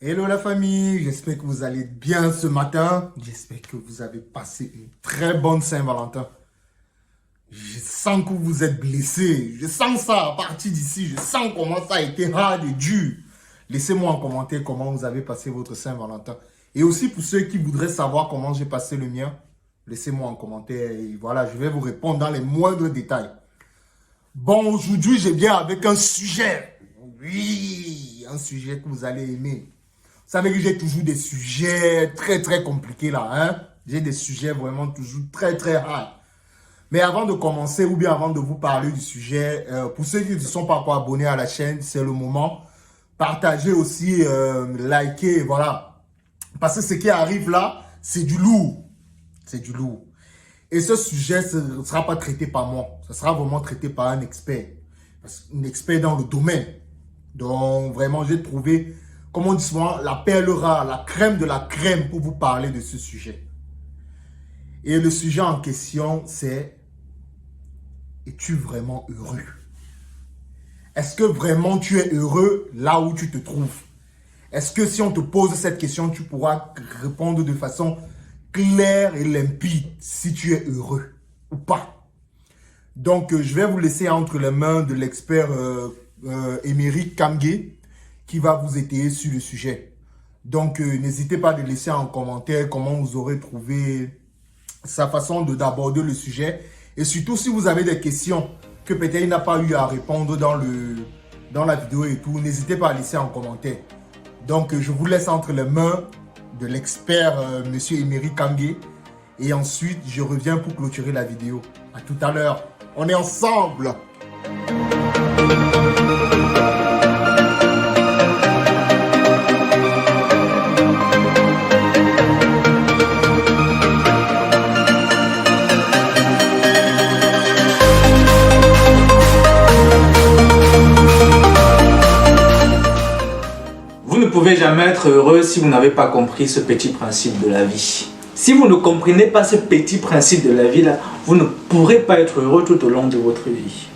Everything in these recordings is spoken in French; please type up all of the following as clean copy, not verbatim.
Hello la famille, j'espère que vous allez bien ce matin. J'espère que vous avez passé une très bonne Saint-Valentin. Je sens que vous êtes blessés. Je sens ça à partir d'ici. Je sens comment ça a été hard et dur. Laissez-moi en commentaire comment vous avez passé votre Saint-Valentin. Et aussi pour ceux qui voudraient savoir comment j'ai passé le mien, laissez-moi en commentaire. Et voilà, je vais vous répondre dans les moindres détails. Bon, aujourd'hui, je viens avec un sujet. Oui, un sujet que vous allez aimer. Vous savez que j'ai toujours des sujets très compliqués là, hein. J'ai des sujets vraiment toujours très hard. Mais avant de commencer ou bien avant de vous parler du sujet, pour ceux qui ne se sont pas encore abonnés à la chaîne, c'est le moment. Partagez aussi, likez, voilà. Parce que ce qui arrive là, c'est du lourd. C'est du lourd. Et ce sujet ne sera pas traité par moi. Ce sera vraiment traité par un expert. Un expert dans le domaine. Donc, vraiment, j'ai trouvé, comme on dit souvent, la perle rare, la crème de la crème pour vous parler de ce sujet. Et le sujet en question, c'est: es-tu vraiment heureux? Est-ce que vraiment tu es heureux là où tu te trouves? Est-ce que si on te pose cette question, tu pourras répondre de façon claire et limpide si tu es heureux ou pas? Donc, je vais vous laisser entre les mains de l'expert Émeric Kamgué qui va vous étayer sur le sujet. Donc, n'hésitez pas à laisser en commentaire comment vous aurez trouvé sa façon d'aborder le sujet. Et surtout, si vous avez des questions que peut-être il n'a pas eu à répondre dans la vidéo et tout, n'hésitez pas à laisser en commentaire. Donc, je vous laisse entre les mains de l'expert Monsieur Émeric Kamgué. Et ensuite, je reviens pour clôturer la vidéo. À tout à l'heure. On est ensemble. Vous ne pouvez jamais être heureux si vous n'avez pas compris ce petit principe de la vie. Si vous ne comprenez pas ce petit principe de la vie là, vous ne pourrez pas être heureux tout au long de votre vie.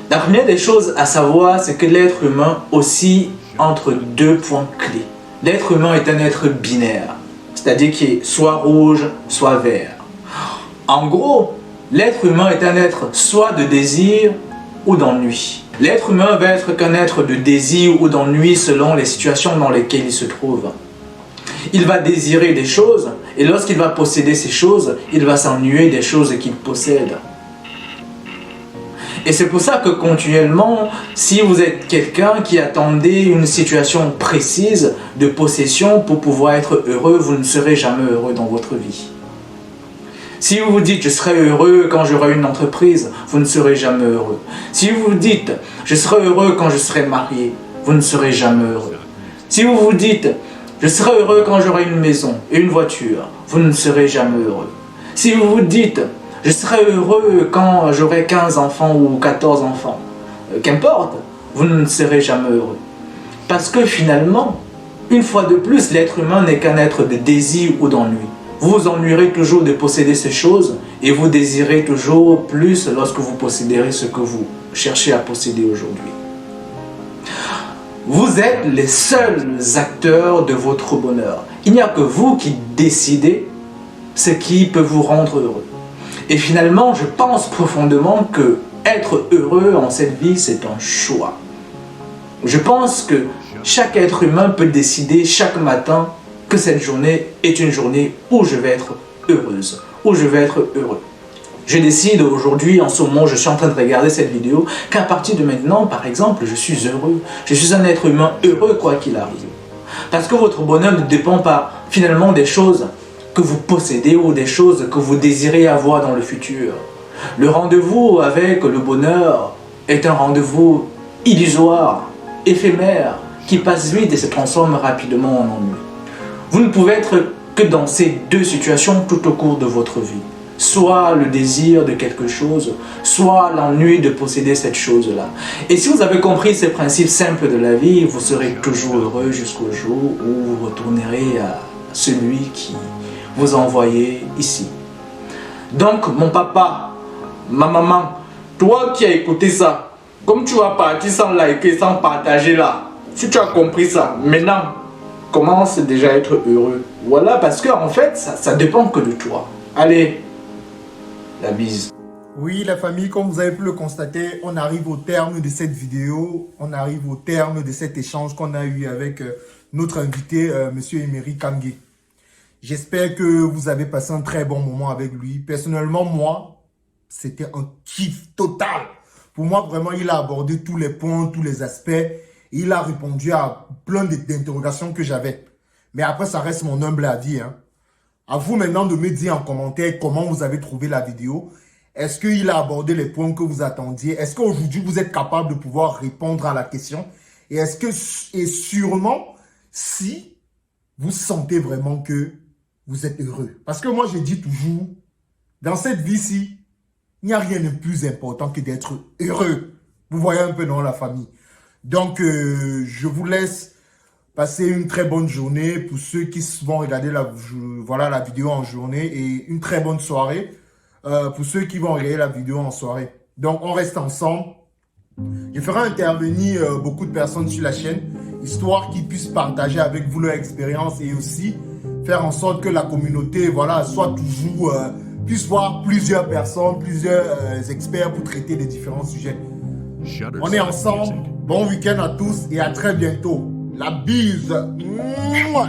La première des choses à savoir, c'est que l'être humain oscille entre deux points clés. L'être humain est un être binaire, c'est-à-dire qui est soit rouge, soit vert. En gros, l'être humain est un être soit de désir ou d'ennui. L'être humain va être qu'un être de désir ou d'ennui selon les situations dans lesquelles il se trouve. Il va désirer des choses et lorsqu'il va posséder ces choses, il va s'ennuyer des choses qu'il possède. Et c'est pour ça que continuellement, si vous êtes quelqu'un qui attendait une situation précise de possession pour pouvoir être heureux, vous ne serez jamais heureux dans votre vie. Si vous vous dites « je serai heureux quand j'aurai une entreprise », vous ne serez jamais heureux. Si vous vous dites « je serai heureux quand je serai marié », vous ne serez jamais heureux. Si vous vous dites « je serai heureux quand j'aurai une maison et une voiture », vous ne serez jamais heureux. Si vous vous dites « je serai heureux quand j'aurai 15 enfants ou 14 enfants », qu'importe, vous ne serez jamais heureux. Parce que finalement, une fois de plus, l'être humain n'est qu'un être de désir ou d'ennui. Vous vous ennuierez toujours de posséder ces choses et vous désirez toujours plus lorsque vous posséderez ce que vous cherchez à posséder aujourd'hui. Vous êtes les seuls acteurs de votre bonheur. Il n'y a que vous qui décidez ce qui peut vous rendre heureux. Et finalement, je pense profondément que être heureux en cette vie, c'est un choix. Je pense que chaque être humain peut décider chaque matin que cette journée est une journée où je vais être heureuse, où je vais être heureux. Je décide aujourd'hui, en ce moment, je suis en train de regarder cette vidéo, qu'à partir de maintenant, par exemple, je suis heureux. Je suis un être humain heureux quoi qu'il arrive. Parce que votre bonheur ne dépend pas finalement des choses que vous possédez ou des choses que vous désirez avoir dans le futur. Le rendez-vous avec le bonheur est un rendez-vous illusoire, éphémère, qui passe vite et se transforme rapidement en ennui. Vous ne pouvez être que dans ces deux situations tout au cours de votre vie. Soit le désir de quelque chose, soit l'ennui de posséder cette chose-là. Et si vous avez compris ces principes simples de la vie, vous serez toujours heureux jusqu'au jour où vous retournerez à celui qui vous a envoyé ici. Donc, mon papa, ma maman, toi qui as écouté ça, comme tu vas partir sans liker, sans partager là, si tu as compris ça, maintenant, commence déjà à être heureux. Voilà, parce que en fait, ça dépend que de toi. Allez, la bise. Oui, la famille, comme vous avez pu le constater, on arrive au terme de cette vidéo. On arrive au terme de cet échange qu'on a eu avec notre invité, Monsieur Emery Kangé. J'espère que vous avez passé un très bon moment avec lui. Personnellement, moi, c'était un kiff total. Pour moi, vraiment, il a abordé tous les points, tous les aspects. Il a répondu à plein d'interrogations que j'avais. Mais après, ça reste mon humble avis. Hein. À vous maintenant de me dire en commentaire comment vous avez trouvé la vidéo. Est-ce qu'il a abordé les points que vous attendiez? Est-ce qu'aujourd'hui, vous êtes capable de pouvoir répondre à la question? Et est-ce que, et sûrement, si vous sentez vraiment que vous êtes heureux. Parce que moi, je dis toujours, dans cette vie-ci, il n'y a rien de plus important que d'être heureux. Vous voyez un peu, non, la famille. Donc, je vous laisse passer une très bonne journée pour ceux qui vont regarder la vidéo en journée et une très bonne soirée pour ceux qui vont regarder la vidéo en soirée. Donc, on reste ensemble. Je ferai intervenir beaucoup de personnes sur la chaîne, histoire qu'ils puissent partager avec vous leur expérience et aussi faire en sorte que la communauté soit toujours, puisse voir plusieurs personnes, plusieurs experts pour traiter des différents sujets. On est ensemble. Bon week-end à tous et à très bientôt. La bise. Mouah.